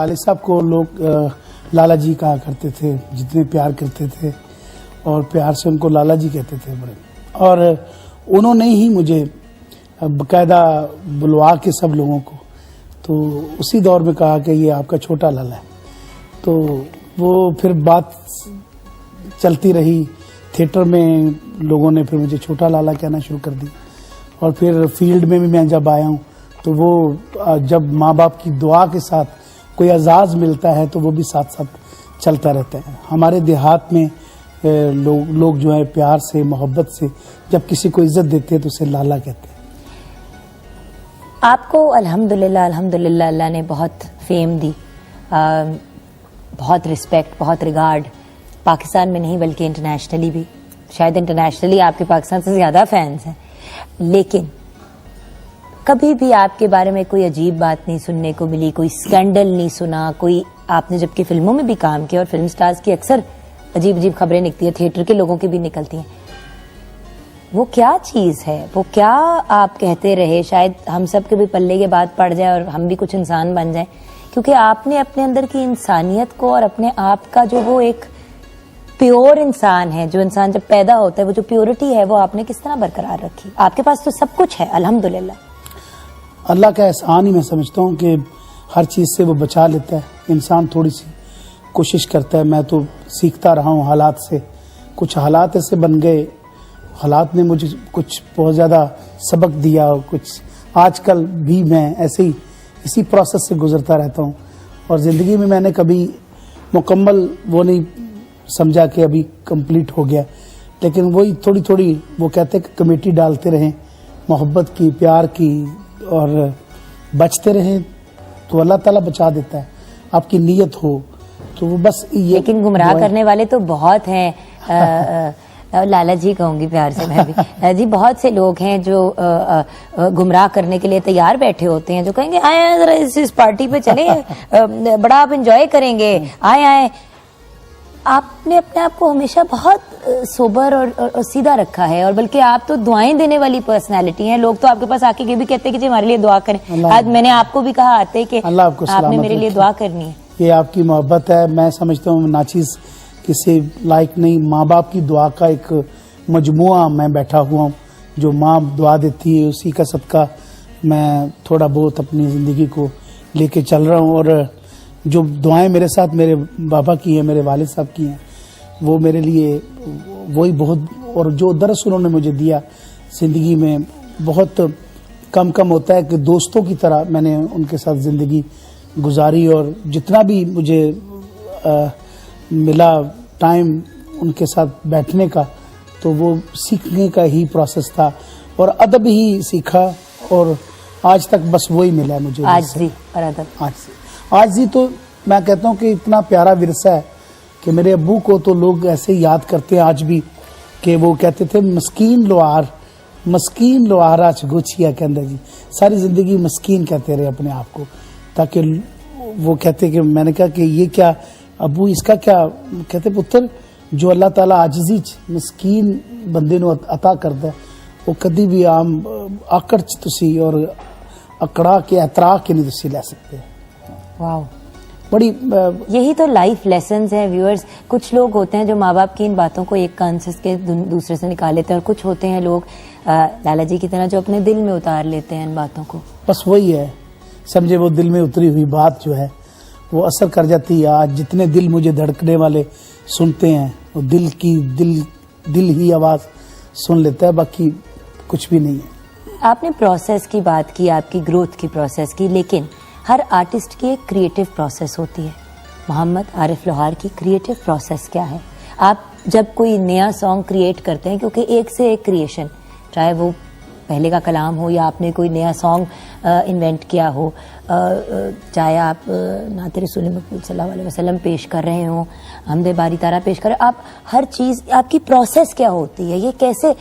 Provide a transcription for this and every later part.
والد صاحب کو لوگ لالا جی کہا کرتے تھے، جتنے پیار کرتے تھے اور پیار سے ان کو لالا جی کہتے تھے بڑے. اور انہوں نے ہی مجھے باقاعدہ بلوا کے سب لوگوں کو تو اسی دور میں کہا کہ یہ آپ کا چھوٹا لالا ہے. تو وہ پھر بات چلتی رہی، تھیٹر میں لوگوں نے پھر مجھے چھوٹا لالا کہنا شروع کر دی. اور پھر فیلڈ میں بھی میں جب آیا ہوں تو وہ جب ماں باپ کی دعا کے ساتھ کوئی اعزاز ملتا ہے تو وہ بھی ساتھ ساتھ چلتا رہتا ہے. ہمارے دیہات میں لوگ جو ہے پیار سے محبت سے جب کسی کو عزت دیتے ہیں تو اسے لالا کہتے ہیں. آپ کو الحمدللہ اللہ نے بہت فیم دی، بہت رسپیکٹ، بہت ریگارڈ، پاکستان میں نہیں بلکہ انٹرنیشنلی بھی. شاید انٹرنیشنلی آپ کے پاکستان سے زیادہ فینس ہیں، لیکن کبھی بھی آپ کے بارے میں کوئی عجیب بات نہیں سننے کو ملی، کوئی اسکینڈل نہیں سنا. کوئی آپ نے جبکہ فلموں میں بھی کام کیا اور فلم سٹارز کی اکثر عجیب عجیب خبریں نکلتی ہیں، تھیٹر کے لوگوں کی بھی نکلتی ہیں. وہ کیا چیز ہے، وہ کیا آپ کہتے رہے؟ شاید ہم سب کے بھی پلے کے بات پڑ جائے اور ہم بھی کچھ انسان بن جائیں، کیونکہ آپ نے اپنے اندر کی انسانیت کو اور اپنے آپ کا جو وہ ایک پیور انسان ہے، جو انسان جب پیدا ہوتا ہے وہ جو پیورٹی ہے وہ آپ نے کس طرح برقرار رکھی؟ آپ کے پاس تو سب کچھ ہے الحمدللہ. اللہ کا احسان ہی میں سمجھتا ہوں کہ ہر چیز سے وہ بچا لیتا ہے. انسان تھوڑی سی کوشش کرتا ہے. میں تو سیکھتا رہا ہوں حالات سے. کچھ حالات ایسے بن گئے، حالات نے مجھے کچھ بہت زیادہ سبق دیا، اور کچھ آج کل بھی میں ایسے ہی اسی پروسیس سے گزرتا رہتا ہوں. اور زندگی میں نے کبھی مکمل وہ نہیں سمجھا کہ ابھی کمپلیٹ ہو گیا، لیکن وہی تھوڑی تھوڑی وہ کہتے کہ کمیٹی ڈالتے رہیں محبت کی، پیار کی، اور بچتے رہیں تو اللہ تعالیٰ بچا دیتا ہے. آپ کی نیت ہو تو وہ بس یہ. لیکن گمراہ کرنے والے تو بہت ہیں. لالا جی کہوں گی پیار سے میں بھی جی. بہت سے لوگ ہیں جو گمراہ کرنے کے لیے تیار بیٹھے ہوتے ہیں، جو کہیں گے آئے ذرا اس پارٹی پہ چلیں، بڑا آپ انجوائے کریں گے، آئے. آپ نے اپنے آپ کو ہمیشہ بہت سوبر اور سیدھا رکھا ہے، اور بلکہ آپ تو دعائیں دینے والی پرسنالٹی ہیں. لوگ تو آپ کے پاس آ کے یہ بھی کہتے ہیں کہ جی ہمارے لیے دعا کریں. آج میں نے آپ کو بھی کہا آتے کہ آپ نے میرے لیے دعا کرنی ہے. یہ آپ کی محبت ہے. میں سمجھتا ہوں ناچیز کسی لائق نہیں. ماں باپ کی دعا کا ایک مجموعہ میں بیٹھا ہوا ہوں. جو ماں دعا دیتی ہے اسی کا صدقہ میں تھوڑا بہت اپنی زندگی کو لے کے چل رہا ہوں. اور جو دعائیں میرے ساتھ میرے بابا کی ہیں، میرے والد صاحب کی ہیں، وہ میرے لیے وہی بہت. اور جو درس انہوں نے مجھے دیا زندگی میں بہت کم ہوتا ہے کہ دوستوں کی طرح میں نے ان کے ساتھ زندگی گزاری. اور جتنا بھی مجھے ملا ٹائم ان کے ساتھ بیٹھنے کا تو وہ سیکھنے کا ہی پروسیس تھا، اور ادب ہی سیکھا، اور آج تک بس وہی ملا مجھے. آج ہی تو میں کہتا ہوں کہ اتنا پیارا ورثہ ہے کہ میرے ابو کو تو لوگ ایسے یاد کرتے ہیں آج بھی کہ وہ کہتے تھے مسکین لوہار آج گوچھیا کے اندر. جی ساری زندگی مسکین کہتے رہے اپنے آپ کو، تاکہ وہ کہتے کہ میں نے کہا کہ یہ کیا ابو، اس کا کیا؟ کہتے پتر جو اللہ تعالیٰ عاجزی مسکین بندے نو عطا کرتا ہے وہ کدی بھی عام آکڑ تسی اور اکڑا کے اعتراع کے نہیں تسی لے سکتے. واو، بڑی یہی تو لائف لیسنز ہیں ویورز. کچھ لوگ ہوتے ہیں جو ماں باپ کی ان باتوں کو ایک کان سے کے دوسرے سے نکال لیتے ہیں، اور کچھ ہوتے ہیں لوگ لالا جی کی طرح جو اپنے دل میں اتار لیتے ہیں ان باتوں کو. بس وہی ہے، سمجھے وہ دل میں اتری ہوئی بات جو ہے وہ اثر کر جاتی ہے. آج جتنے دل مجھے دھڑکنے والے سنتے ہیں وہ دل ہی آواز سن لیتا ہے، باقی کچھ بھی نہیں ہے. آپ نے پروسیس کی بات کی، آپ کی گروتھ کی پروسیس کی، لیکن ہر آرٹسٹ کی ایک کریٹو پروسیس ہوتی ہے. محمد عارف لوہار کی کریٹو پروسیس کیا ہے؟ آپ جب کوئی نیا سانگ کریٹ کرتے ہیں، کیونکہ ایک سے ایک کریشن، چاہے وہ پہلے کا کلام ہو یا آپ نے کوئی نیا سانگ انوینٹ کیا ہو، چاہے آپ نعت رسول مقبول صلی اللہ علیہ وسلم پیش کر رہے ہوں، حمد باری تعالیٰ پیش کر رہے ہیں، آپ ہر چیز، آپ کی پروسیس کیا ہوتی ہے؟ یہ کیسے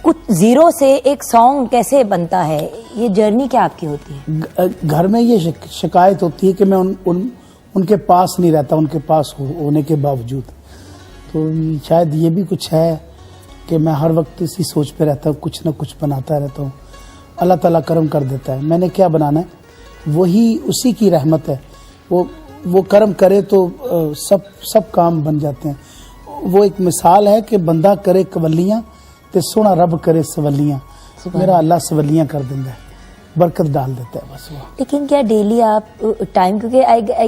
کچھ زیرو سے ایک سانگ کیسے بنتا ہے؟ یہ جرنی کیا آپ کی ہوتی ہے؟ گھر میں یہ شکایت ہوتی ہے کہ میں ان کے پاس نہیں رہتا، ان کے پاس ہونے کے باوجود. تو شاید یہ بھی کچھ ہے کہ میں ہر وقت اسی سوچ پہ رہتا ہوں، کچھ نہ کچھ بناتا رہتا ہوں. اللہ تعالیٰ کرم کر دیتا ہے. میں نے کیا بنانا ہے؟ وہی اسی کی رحمت ہے. وہ کرم کرے تو سب کام بن جاتے ہیں. وہ ایک مثال ہے کہ بندہ کرے قولیاں تے سونا رب کرے سولیاں. میرا اللہ سولیاں کر دیتا ہے, برکت ڈال دیتا ہے بس وہ. لیکن کیا ڈیلی آپ ٹائم, کیونکہ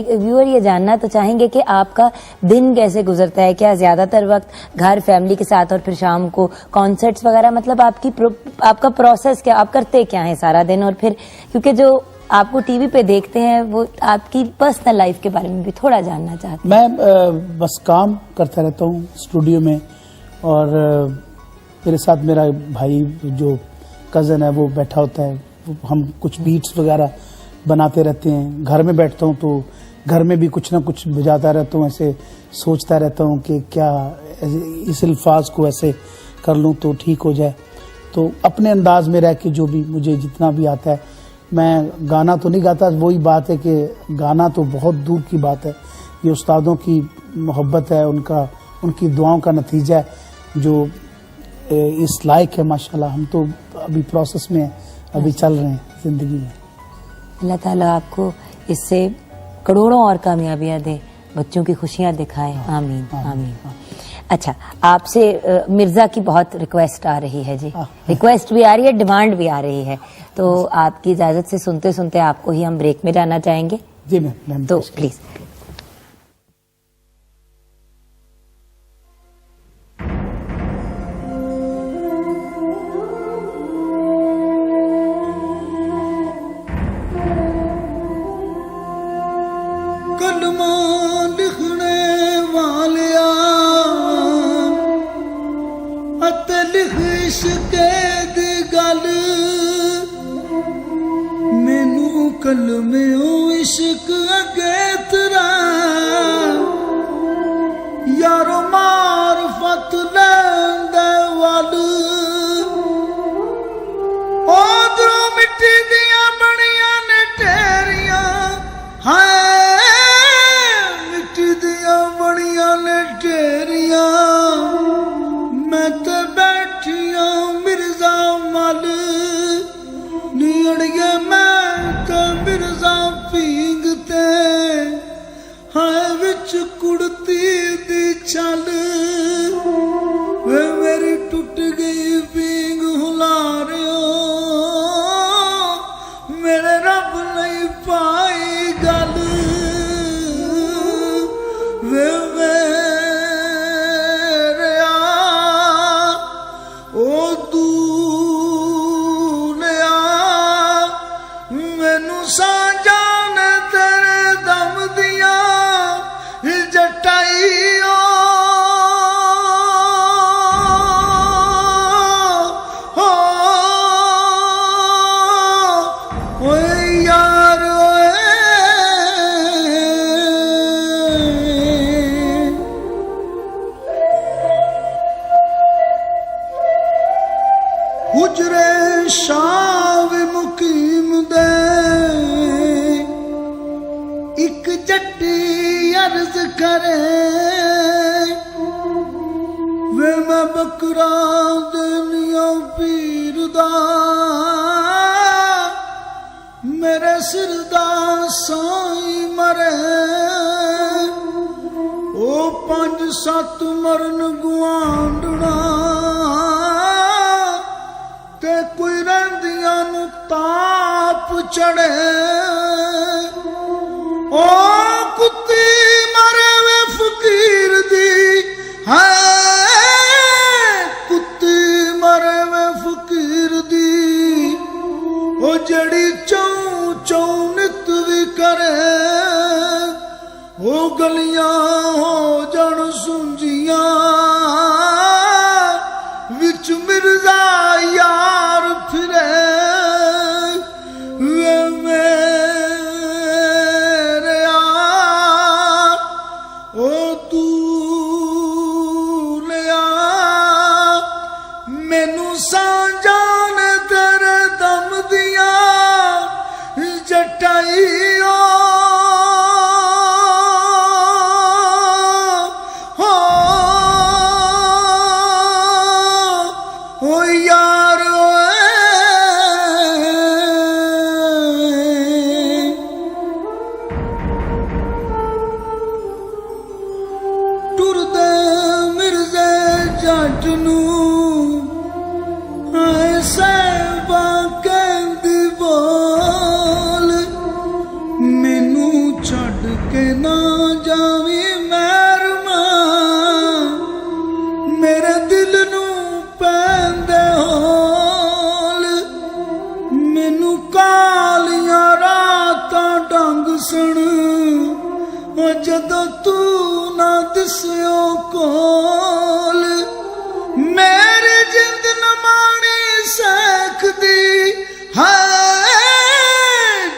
ویور یہ جاننا تو چاہیں گے کہ آپ کا دن کیسے گزرتا ہے, کیا زیادہ تر وقت گھر فیملی کے ساتھ اور پھر شام کو کانسرٹس وغیرہ, مطلب آپ کا پروسیس کیا, آپ کرتے کیا ہیں سارا دن؟ اور پھر کیونکہ جو آپ کو ٹی وی پہ دیکھتے ہیں وہ آپ کی پرسنل لائف کے بارے میں بھی تھوڑا جاننا چاہتے ہیں. میں بس کام کرتا رہتا ہوں اسٹوڈیو میں, اور میرے ساتھ میرا بھائی جو کزن ہے وہ بیٹھا ہوتا ہے, ہم کچھ بیٹس وغیرہ بناتے رہتے ہیں. گھر میں بیٹھتا ہوں تو گھر میں بھی کچھ نہ کچھ بجاتا رہتا ہوں, ایسے سوچتا رہتا ہوں کہ کیا اس الفاظ کو ایسے کر لوں تو ٹھیک ہو جائے. تو اپنے انداز میں رہ کے جو بھی مجھے جتنا بھی آتا ہے, میں گانا تو نہیں گاتا. وہی بات ہے کہ گانا تو بہت دور کی بات ہے, یہ استادوں کی محبت ہے, ان کی دعاؤں کا نتیجہ ہے جو اس لائق ہے. ماشاءاللہ ہم تو ابھی پروسیس میں ہیں, ابھی چل رہے ہیں زندگی میں. اللہ تعالیٰ آپ کو اس سے کروڑوں اور کامیابیاں دے, بچوں کی خوشیاں دکھائے. آمین آمین. اچھا, آپ سے مرزا کی بہت ریکویسٹ آ رہی ہے جی, ریکویسٹ بھی آ رہی ہے, ڈیمانڈ بھی آ رہی ہے, تو آپ کی اجازت سے سنتے سنتے آپ کو ہی ہم بریک میں جانا چاہیں گے. جی میم, تو پلیز. عشق اگے ترا یارو معرفت لیندے ول ادھروں مٹی دیاں بڑیاں نے ٹھہریاں, ہائے مٹی دیاں بڑیاں نے ٹھہریاں, میں تے بیٹھیاں مرزا مل نیڑیے, میں تے مرزا پیگتے ہائے وچ کڑتی دی چل, وے میری ٹوٹ گئی پینگ ہلا رہے ہو, میرے رب نہیں پائی گل, وے میرے او دولیا مینوں سانجان تیرے دم دیا جٹائی یار حجرے شاہ مقیم دے ایک جٹی عرض کرے, وے میں بکرا دنیا پیر دا میرے سر دا سائی مرے, او 5-7 مرن گوانڈنا تے کوئی رہندیاں نو تاپ چڑھے, او کتی مرے وے فقیر دی, ہائے کتی مرے وے فقیر دی, او جڑی چوں چوں نت وی کرے, او گلیاں ہو جن سنجیاں وچ مرزا یار پھرے, وے میرے ਜਦੋਂ ਤੂੰ ਨਾ ਦਿਸਿਓ ਕੋਲ ਮੇਰੇ ਜਿੰਦ ਨ ਮਾਣੀ ਸਕਦੀ ਹੈ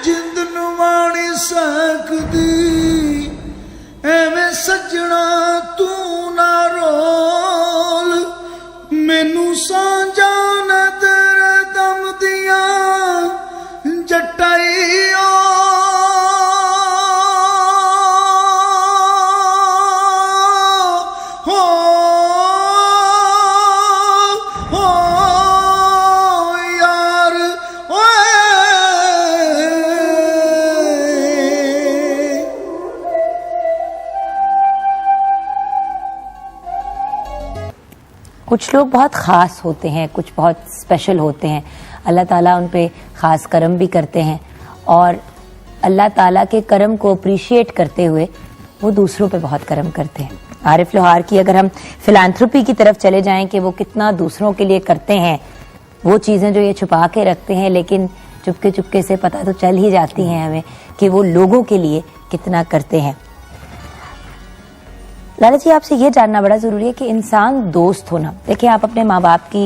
ਜਿੰਦ ਨ ਮਾਣੀ ਸਕਦੀ ਐਵੇਂ ਸੱਜਣਾ ਤੂੰ ਨਾ ਰੋਲ ਮੈਨੂੰ ਸਾਂਝਾਂ ਨੇ ਤੇਰੇ ਦਮ ਦੀਆਂ ਜਟਾਈਓ कुछ लोग बहुत ख़ास होते हैं, कुछ बहुत स्पेशल होते हैं, अल्लाह ताला उन पे ख़ास करम भी करते हैं और अल्लाह ताला के करम को अप्रिशिएट करते हुए वो दूसरों पे बहुत करम करते हैं। आरिफ लोहार की अगर हम फिलांथ्रोपी की तरफ चले जाएं कि वो कितना दूसरों के लिए करते हैं, वो चीज़ें जो ये छुपा के रखते हैं लेकिन चुपके चुपके से पता तो चल ही जाती हैं हमें कि वो लोगों के लिए कितना करते हैं। लाला जी, आपसे ये जानना बड़ा जरूरी है कि इंसान दोस्त होना, देखिए आप अपने माँ बाप की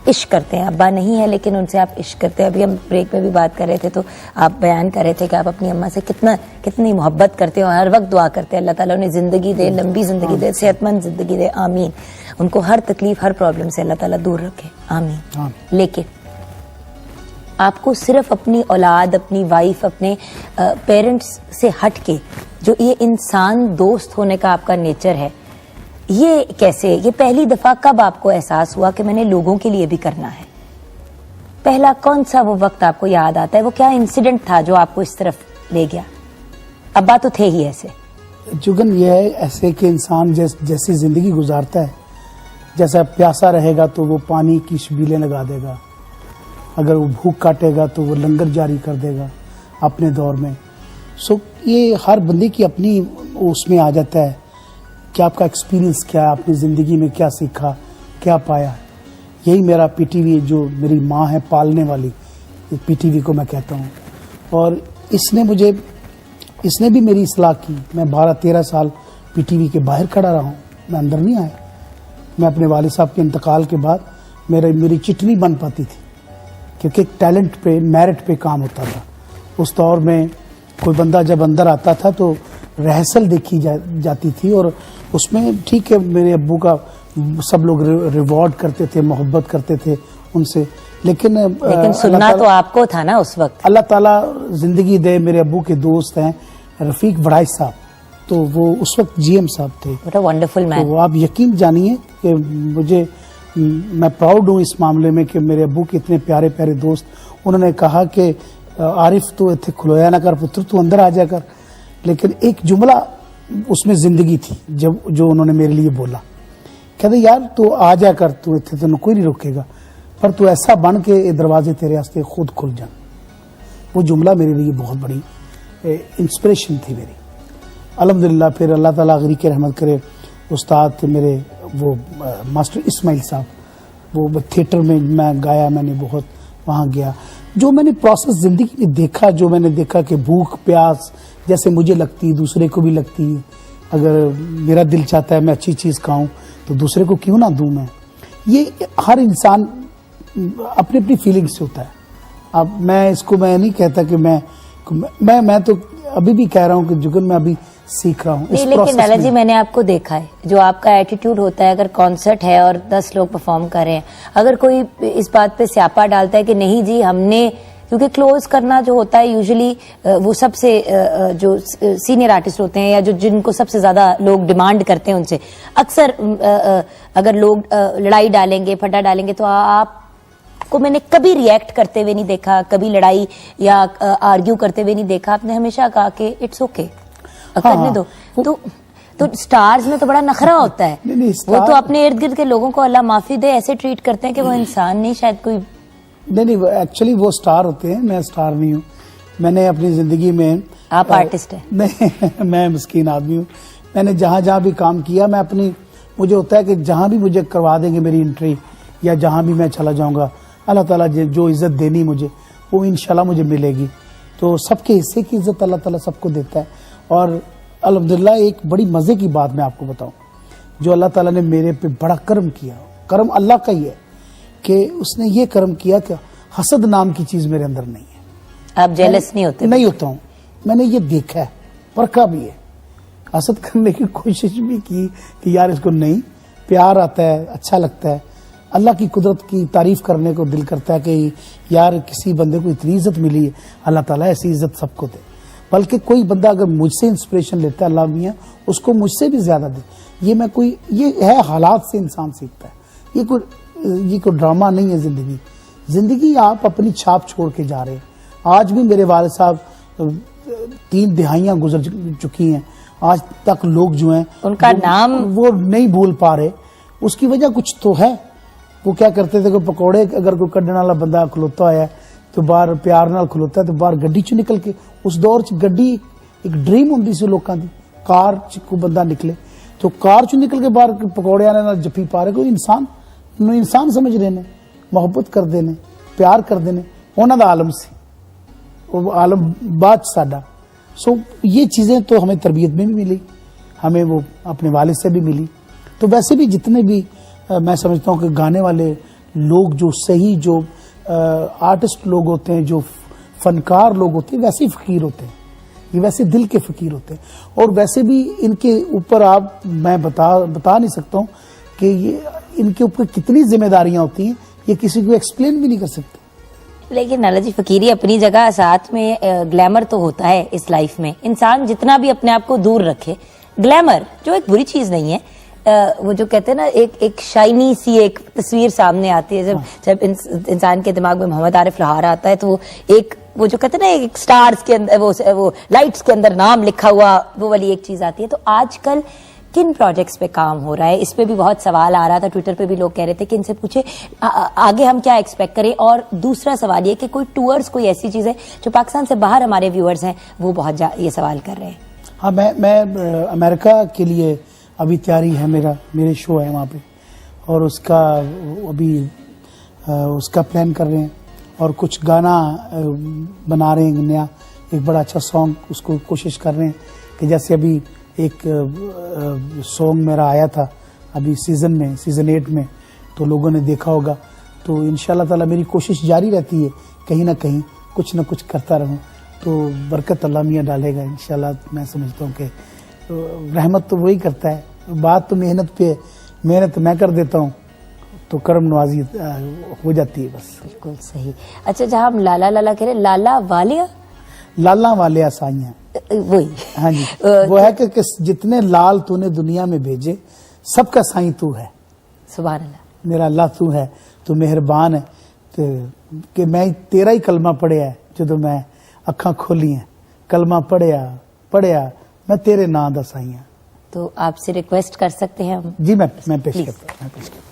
इश्क करते हैं, अब्बा नहीं है लेकिन उनसे आप इश्क करते हैं। अभी हम ब्रेक में भी बात कर रहे थे तो आप बयान कर रहे थे कि आप अपनी अम्मा से कितनी मोहब्बत करते हो और हर वक्त दुआ करते हैं अल्लाह ताला उन्हें जिंदगी दे, लंबी जिंदगी दे, सेहतमंद जिंदगी दे, आमीन। उनको हर तकलीफ हर प्रॉब्लम से अल्लाह ताला दूर रखे, आमीन। लेकिन आपको सिर्फ अपनी औलाद, अपनी वाइफ, अपने पेरेंट्स से हट के जो ये इंसान दोस्त होने का आपका नेचर है, ये कैसे, ये पहली दफा कब आपको एहसास हुआ कि मैंने लोगों के लिए भी करना है? पहला कौन सा वो वक्त आपको याद आता है? वो क्या इंसिडेंट था जो आपको इस तरफ ले गया? अब्बा तो थे ही ऐसे। जुगन, ये है ऐसे कि इंसान जैसी जिंदगी गुजारता है, जैसा प्यासा रहेगा तो वो पानी की शबीलें लगा देगा, अगर वो भूख काटेगा तो वो लंगर जारी कर देगा अपने दौर में। सो ये हर बंदे की अपनी उसमें आ जाता है कि आपका एक्सपीरियंस क्या है, आपने ज़िंदगी में क्या सीखा, क्या पाया। यही मेरा पीटीवी, जो मेरी माँ है पालने वाली, पीटीवी को मैं कहता हूँ, और इसने भी मेरी इस्लाह की। मैं 12-13 साल पीटीवी के बाहर खड़ा रहा हूँ, मैं अंदर नहीं आया। मैं अपने वालिद साहब के इंतकाल के बाद मेरी चिट नहीं बन पाती थी, क्योंकि टैलेंट पे, मेरिट पे काम होता था। उस दौर में कोई बंदा जब अंदर आता था तो रिहर्सल देखी जाती थी, और उसमें ठीक है मेरे अब्बू का सब लोग रिवॉर्ड करते थे, मोहब्बत करते थे उनसे, लेकिन सुनना तो आपको था ना उस वक्त। अल्लाह ताला जिंदगी दे, मेरे अब्बू के दोस्त हैं रफीक वड़ाइच साहब, तो वो उस वक्त जीएम साहब थे। What a wonderful man. तो आप यकीन जानिए कि मैं प्राउड हूँ इस मामले में कि मेरे अब्बू के इतने प्यारे प्यारे दोस्त, उन्होंने कहा कि आरिफ तो इतने खुलोया ना कर पुत्र, तू अंदर आ जा कर। लेकिन एक जुमला उसमें जिंदगी थी जो उन्होंने मेरे लिए बोला, कहते यार तू आ जा कर, तू इतने तेन कोई नहीं रोकेगा, पर तू ऐसा बन के ये दरवाजे तेरे वास्ते खुद खुल जान। वो जुमला मेरे लिए बहुत बड़ी इंस्पिरेशन थी मेरी। अल्हम्दुलिल्लाह फिर अल्लाह ताला गरी के रहमत करे, उस्ताद मेरे वो मास्टर इस्माइल साहब, वो थिएटर में मैं गाया, मैंने बहुत वहाँ गया। जो मैंने प्रोसेस जिंदगी में देखा, जो मैंने देखा कि भूख प्यास जैसे मुझे लगती दूसरे को भी लगती है, अगर मेरा दिल चाहता है मैं अच्छी चीज़ खाऊं तो दूसरे को क्यों ना दूं मैं। ये हर इंसान अपनी अपनी फीलिंग से होता है। अब मैं नहीं कहता कि मैं तो अभी भी कह रहा हूँ कि जुगन मैं अभी सीख रहा हूँ। लेकिन लाला जी, मैंने आपको देखा है जो आपका एटीट्यूड होता है, अगर कॉन्सर्ट है और 10 लोग परफॉर्म कर रहे हैं, अगर कोई इस बात पे स्यापा डालता है कि नहीं जी हमने, क्योंकि क्लोज करना जो होता है यूजुअली वो सबसे जो सीनियर आर्टिस्ट होते हैं या जिनको सबसे ज्यादा लोग डिमांड करते हैं उनसे अक्सर अगर लोग लड़ाई डालेंगे, फटा डालेंगे, तो आपको मैंने कभी रिएक्ट करते हुए नहीं देखा, कभी लड़ाई या आर्ग्यू करते हुए नहीं देखा। आपने हमेशा कहा कि इट्स ओके, करने दो। तो स्टार्स में तो बड़ा नखरा होता है। वो तो अपने इर्द गिर्द के लोगों को अल्लाह माफी दे ऐसे ट्रीट करते हैं कि वो इंसान नहीं, शायद कोई नहीं, एक्चुअली वो स्टार होते हैं, मैं स्टार नहीं हूँ। मैंने अपनी जिंदगी में, आप आर्टिस्ट हैं। नहीं, मैं मिस्कीन आदमी हूँ। मैंने जहाँ भी काम किया, मैं मुझे होता है कि जहाँ भी मुझे करवा देंगे मेरी एंट्री या जहाँ भी मैं चला जाऊंगा, अल्लाह ताला जो इज्जत देनी मुझे, वो इंशाल्लाह मुझे मिलेगी। तो सबके हिस्से की इज्जत अल्लाह ताला सबको देता है। और الحمدللہ ایک بڑی مزے کی بات میں آپ کو بتاؤں, جو اللہ تعالیٰ نے میرے پہ بڑا کرم کیا, کرم اللہ کا ہی ہے کہ اس نے یہ کرم کیا کہ حسد نام کی چیز میرے اندر نہیں ہے. آپ جیلس نہیں ہوتے؟ نہیں ہوتا ہوں. میں نے یہ دیکھا ہے, پرکھا بھی ہے, حسد کرنے کی کوشش بھی کی کہ یار اس کو نہیں, پیار آتا ہے, اچھا لگتا ہے, اللہ کی قدرت کی تعریف کرنے کو دل کرتا ہے کہ یار کسی بندے کو اتنی عزت ملی ہے, اللہ تعالیٰ ایسی عزت سب کو دے. بلکہ کوئی بندہ اگر مجھ سے انسپریشن لیتا ہے, اللہ میاں اس کو مجھ سے بھی زیادہ دے. یہ ہے حالات سے انسان سیکھتا ہے. یہ کوئی ڈرامہ نہیں ہے زندگی. زندگی آپ اپنی چھاپ چھوڑ کے جا رہے ہیں. آج بھی میرے والد صاحب 3 دہائیاں گزر چکی ہیں, آج تک لوگ جو ہیں ان کا نام وہ نہیں بھول پا رہے. اس کی وجہ کچھ تو ہے. وہ کیا کرتے تھے کہ پکوڑے اگر کوئی کڈن والا بندہ کھلوتا ہے تو باہر پیار نال کھلوتا ہے تو باہر گڈی چ نکل کے, اس دور چ گڈی ایک ڈریم ہوندی سی لوکاں دی, کار چ کوئی بندہ نکلے تو کار چ نکل کے باہر پکوڑے نال جفی پا رہے. کوئی انسان سمجھ رہے نے, محبت کرتے ہیں, پیار کرتے ہیں. انہاں دا عالم سی, وہ عالم بعد ساڈا. سو یہ چیزیں تو ہمیں تربیت میں بھی ملی, ہمیں وہ اپنے والد سے بھی ملی. تو ویسے بھی جتنے بھی میں سمجھتا ہوں کہ گانے والے لوگ جو صحیح جو آرٹسٹ لوگ ہوتے ہیں, جو فنکار لوگ ہوتے ہیں, ویسے ہی فقیر ہوتے ہیں. یہ ویسے دل کے فقیر ہوتے ہیں. اور ویسے بھی ان کے اوپر میں بتا نہیں سکتا ہوں کہ یہ ان کے اوپر کتنی ذمہ داریاں ہوتی ہیں, یہ کسی کو ایکسپلین بھی نہیں کر سکتے. لیکن نالا جی فقیری اپنی جگہ, ساتھ میں گلیمر تو ہوتا ہے اس لائف میں. انسان جتنا بھی اپنے آپ کو دور رکھے, گلیمر جو ایک بری چیز نہیں ہے, وہ جو کہتے ہیں نا ایک شائنی سی ایک تصویر سامنے آتی ہے. جب انسان کے دماغ میں محمد عارف لوہار آتا ہے تو وہ جو کہتے ہیں نا ایک سٹارز کے اندر, وہ لائٹس کے اندر نام لکھا ہوا, وہ والی ایک چیز آتی ہے. تو آج کل کن پروجیکٹس پہ کام ہو رہا ہے؟ اس پہ بھی بہت سوال آ رہا تھا, ٹویٹر پہ بھی لوگ کہہ رہے تھے کہ ان سے پوچھے آگے ہم کیا ایکسپیکٹ کریں. اور دوسرا سوال یہ کہ کوئی ٹورز, کوئی ایسی چیز ہے جو پاکستان سے باہر ہمارے ویورز ہیں وہ بہت یہ سوال کر رہے ہیں. ہاں, میں امریکہ کے لیے ابھی تیاری ہے, میرے شو ہے وہاں پہ, اور اس کا ابھی اس کا پلان کر رہے ہیں, اور کچھ گانا بنا رہے ہیں نیا, ایک بڑا اچھا سانگ, اس کو کوشش کر رہے ہیں کہ جیسے ابھی ایک سانگ میرا آیا تھا ابھی سیزن 8 میں, تو لوگوں نے دیکھا ہوگا. تو انشاءاللہ تعالی میری کوشش جاری رہتی ہے کہیں نہ کہیں کچھ نہ کچھ کرتا رہوں, تو برکت اللہ میاں ڈالے گا انشاءاللہ. میں سمجھتا ہوں کہ رحمت تو وہی کرتا ہے, بات تو محنت پہ, محنت میں کر دیتا ہوں تو کرم نوازی ہو جاتی ہے بس. بالکل صحیح. اچھا, جہاں ہم لالا لالا کہہ رہے, لالا والیا, لالا والیا سائیاں, وہی. ہاں جی, وہ ہے کہ جتنے لال تو نے دنیا میں بھیجے سب کا سائیں تو ہے. سبحان اللہ. میرا اللہ تو ہے, تو مہربان ہے کہ میں تیرا ہی کلمہ پڑھیا ہے جدو میں اکھاں کھولی ہیں, کلمہ پڑھیا میں تیرے نام دا سائیاں. تو آپ سے ریکویسٹ کر سکتے ہیں ہم؟ جی میں پیش کرتا ہوں.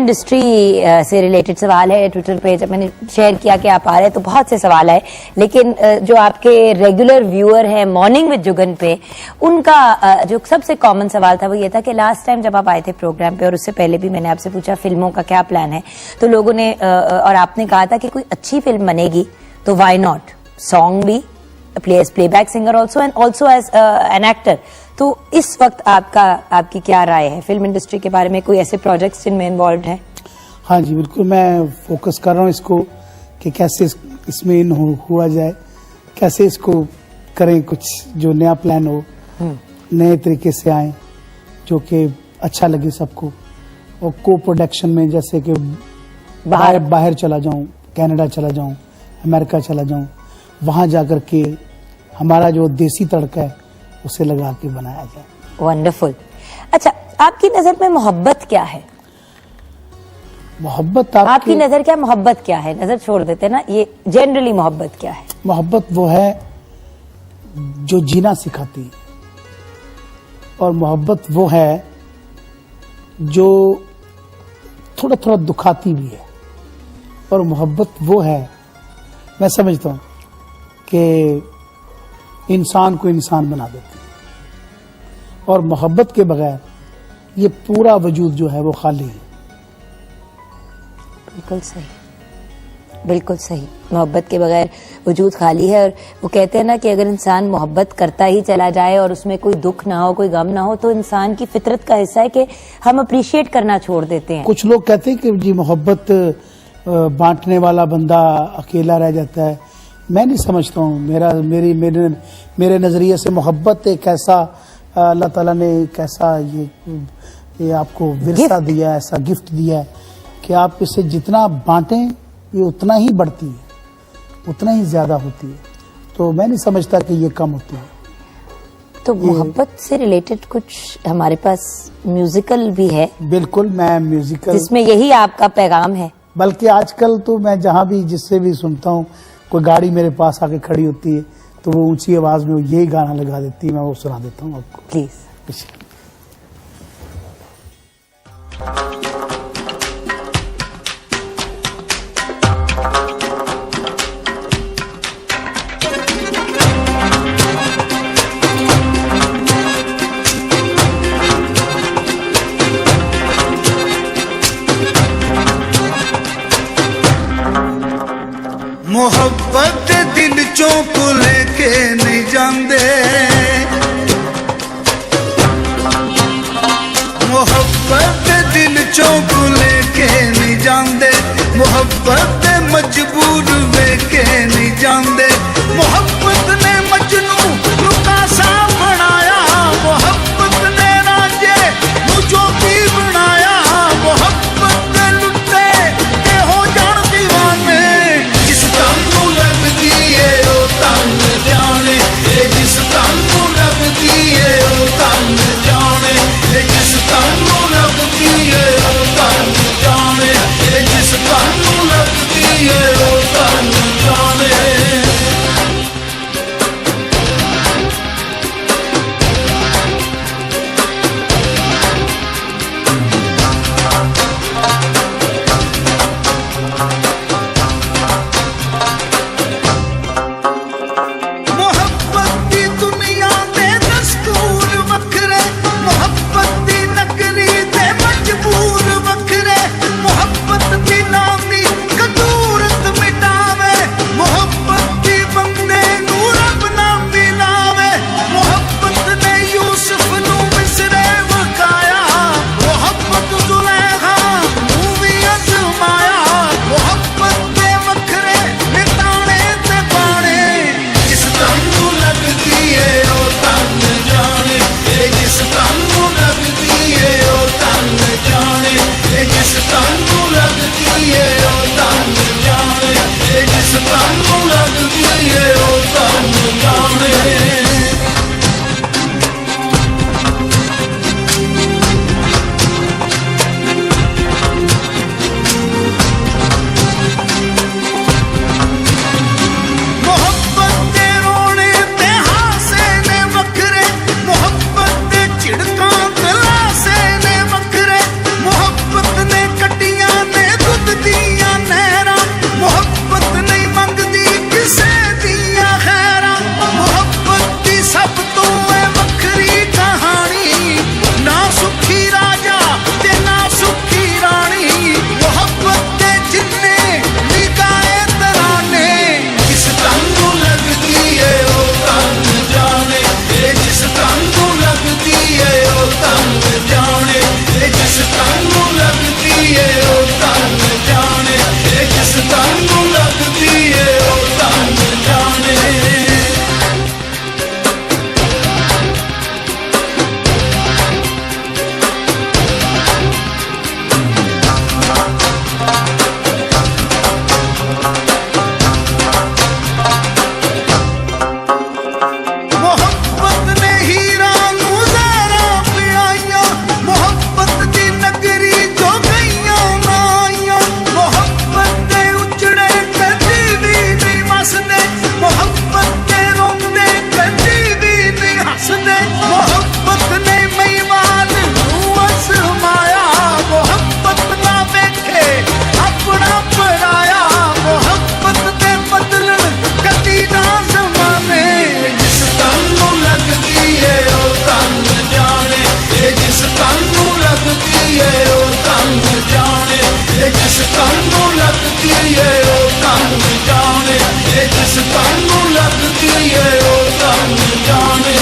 انڈسٹری سے ریلیٹڈ سوال ہے. ٹویٹر پہ جب میں نے شیئر کیا کہ آپ آ رہے ہیں تو بہت سے سوال آئے, لیکن جو آپ کے ریگولر ویور ہیں مارننگ ود جگن پہ, ان کا جو سب سے کامن سوال تھا وہ یہ تھا کہ لاسٹ ٹائم جب آپ آئے تھے پروگرام پہ, اور اس سے پہلے بھی میں نے آپ سے پوچھا فلموں کا کیا پلان ہے, تو لوگوں نے اور آپ نے کہا تھا کہ کوئی اچھی فلم بنے گی تو وائی ناٹ, سانگ بھی, playback singer also and also as an actor. تو اس وقت آپ کی کیا رائے ہے فلم انڈسٹری کے بارے میں؟ کوئی ایسے پروجیکٹس جن میں انوالوڈ ہیں؟ ہاں جی بالکل, میں فوکس کر رہا ہوں اس کو کہ کیسے اس میں ہوا جائے, کیسے اس کو کریں, کچھ جو نیا پلان ہو, نئے طریقے سے آئیں جو کہ اچھا لگے سب کو, اور کو پروڈکشن میں جیسے کہ باہر چلا جاؤں, کینیڈا چلا جاؤں, امریکہ چلا جاؤں, وہاں جا کر کے ہمارا جو دیسی تڑکا ہے اسے لگا کے بنایا جائے. ونڈرفل. اچھا, آپ کی نظر میں محبت کیا ہے؟ محبت آپ کی نظر کیا محبت کیا ہے؟ نظر چھوڑ دیتے نا, یہ جنرلی محبت کیا ہے؟ محبت وہ ہے جو جینا سکھاتی ہے, اور محبت وہ ہے جو تھوڑا تھوڑا دکھاتی بھی ہے, اور محبت وہ ہے, میں سمجھتا ہوں کہ انسان کو انسان بنا دیتی ہے, اور محبت کے بغیر یہ پورا وجود جو ہے وہ خالی ہے. بالکل صحیح, بالکل صحیح. محبت کے بغیر وجود خالی ہے, اور وہ کہتے ہیں نا کہ اگر انسان محبت کرتا ہی چلا جائے اور اس میں کوئی دکھ نہ ہو, کوئی غم نہ ہو, تو انسان کی فطرت کا حصہ ہے کہ ہم اپریشیٹ کرنا چھوڑ دیتے ہیں. کچھ لوگ کہتے ہیں کہ جی محبت بانٹنے والا بندہ اکیلا رہ جاتا ہے. میں نہیں سمجھتا ہوں, میرے نظریے سے محبت ایک ایسا اللہ تعالیٰ نے ایک ایسا یہ آپ کو ورثہ دیا ہے, ایسا گفٹ دیا ہے کہ آپ اسے جتنا بانٹیں یہ اتنا ہی بڑھتی ہے, اتنا ہی زیادہ ہوتی ہے. تو میں نہیں سمجھتا کہ یہ کم ہوتی ہے. تو محبت سے ریلیٹڈ کچھ ہمارے پاس میوزیکل بھی ہے. بالکل, میں میوزیکل جس میں یہی آپ کا پیغام ہے. بلکہ آج کل تو میں جہاں بھی جس سے بھی سنتا ہوں, کوئی گاڑی میرے پاس آ کے کھڑی ہوتی ہے تو وہ اونچی آواز میں یہی گانا لگا دیتی ہے, میں وہ سنا دیتا ہوں آپ کو. پلیز. محبت دل چوں کو لے کے نہیں جاندے, محبت دل چوں کو لے کے نہیں جاندے, محبت مجبور وے کے نہیں جاندے. محبت نے مجنوں نو کاسا بنایا, محبت نے رانجے نو جوگی بنایا, محبت نے لٹے تے ہو جان دیوانے. جس تانوں لگدی ہے او تن جانے, جس تانوں لگدی ہے او تن جانے, جس تانوں لگدی ہے او تن جانے, جس تانوں لگدی ہے او تن جانے. लगदी है ओ तन जाने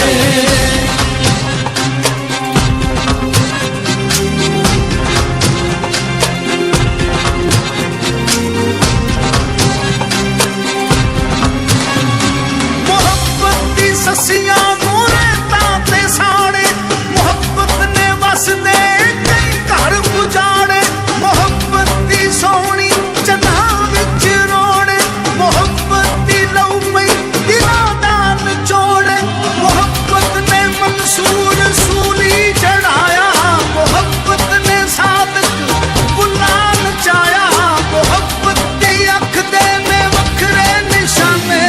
ससिया गोरे ताते साड़े मोहब्बत ने वस दे कई घर गुजारे मोहब्बत दी सोनी चना विच रोड़े मोहब्बत दी लौ मई दिला दान छोड़े मोहब्बत ने मंसूर सूली चढ़ाया मोहब्बत ने सादक गुलाल चाया मोहब्बत दी अख दे में वखरे निशाने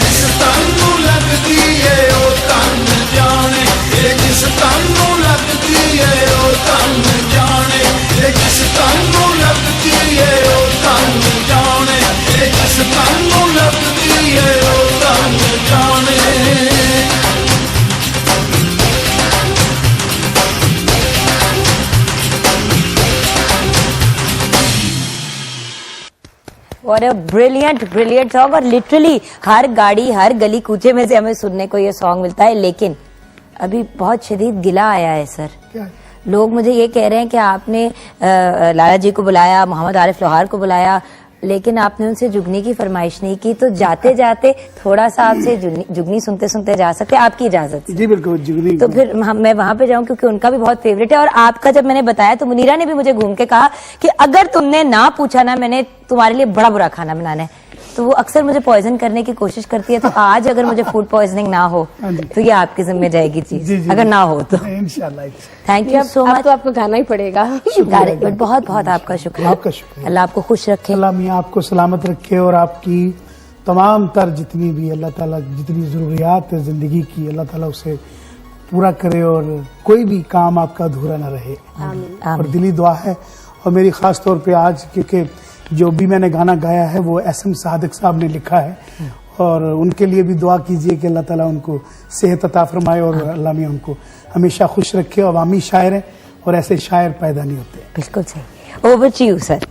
इस तनु लगदी है ओ तन जाने जिस तनु लगदी है ओ तन जाने जिस तनु लगदी है ओ तन जाने जिस तनु लगदी है ओ तन जाने और ब्रिलियंट सॉन्ग और लिटरली हर गाड़ी हर गली कूचे में से हमें सुनने को ये सॉन्ग मिलता है। लेकिन अभी बहुत शदीद गिला आया है सर, क्या? लोग मुझे ये कह रहे हैं कि आपने लाला जी को बुलाया, मोहम्मद आरिफ लोहार को बुलाया, लेकिन आपने उनसे जुगनी की फरमाइश नहीं की। तो जाते जाते थोड़ा सा आपसे जुगनी सुनते सुनते जा सकते, आपकी इजाजत से? जी बिल्कुल जुगनी। तो फिर मैं वहां पे जाऊं क्योंकि उनका भी बहुत फेवरेट है। और आपका जब मैंने बताया तो मुनीरा ने भी मुझे घूम के कहा कि अगर तुमने ना पूछा ना, मैंने तुम्हारे लिए बड़ा बुरा खाना बनाना है। तो वो अक्सर मुझे पॉइजन करने की कोशिश करती है। तो आज अगर मुझे फूड पॉइजनिंग ना हो तो ये आपकी जिम्मे जाएगी चीज, अगर ना हो तो। इंशाल्लाह। Thank you so much. तो आपको गाना ही पड़ेगा। बहुत बहुत आपका शुक्रिया। आपका शुक्रिया। अल्लाह आपको खुश रखे, अल्लाह मियां आपको सलामत रखे और आपकी तमाम तर जितनी भी अल्लाह ताला जितनी जरूरियात है जिंदगी की अल्लाह ताला उसे पूरा करे और कोई भी काम आपका अधूरा न रहे। और दिली दुआ है। और मेरी खास तौर पे आज क्योंकि जो भी मैंने गाना गाया है वो SM सादिक साहब ने लिखा है और उनके लिए भी दुआ कीजिए कि अल्लाह ताला उनको सेहत अता फरमाए और अल्लाह मियां उनको हमेशा खुश रखे। अवामी शायर हैं और ऐसे शायर पैदा नहीं होते। बिल्कुल सही। Over to you sir.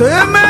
te me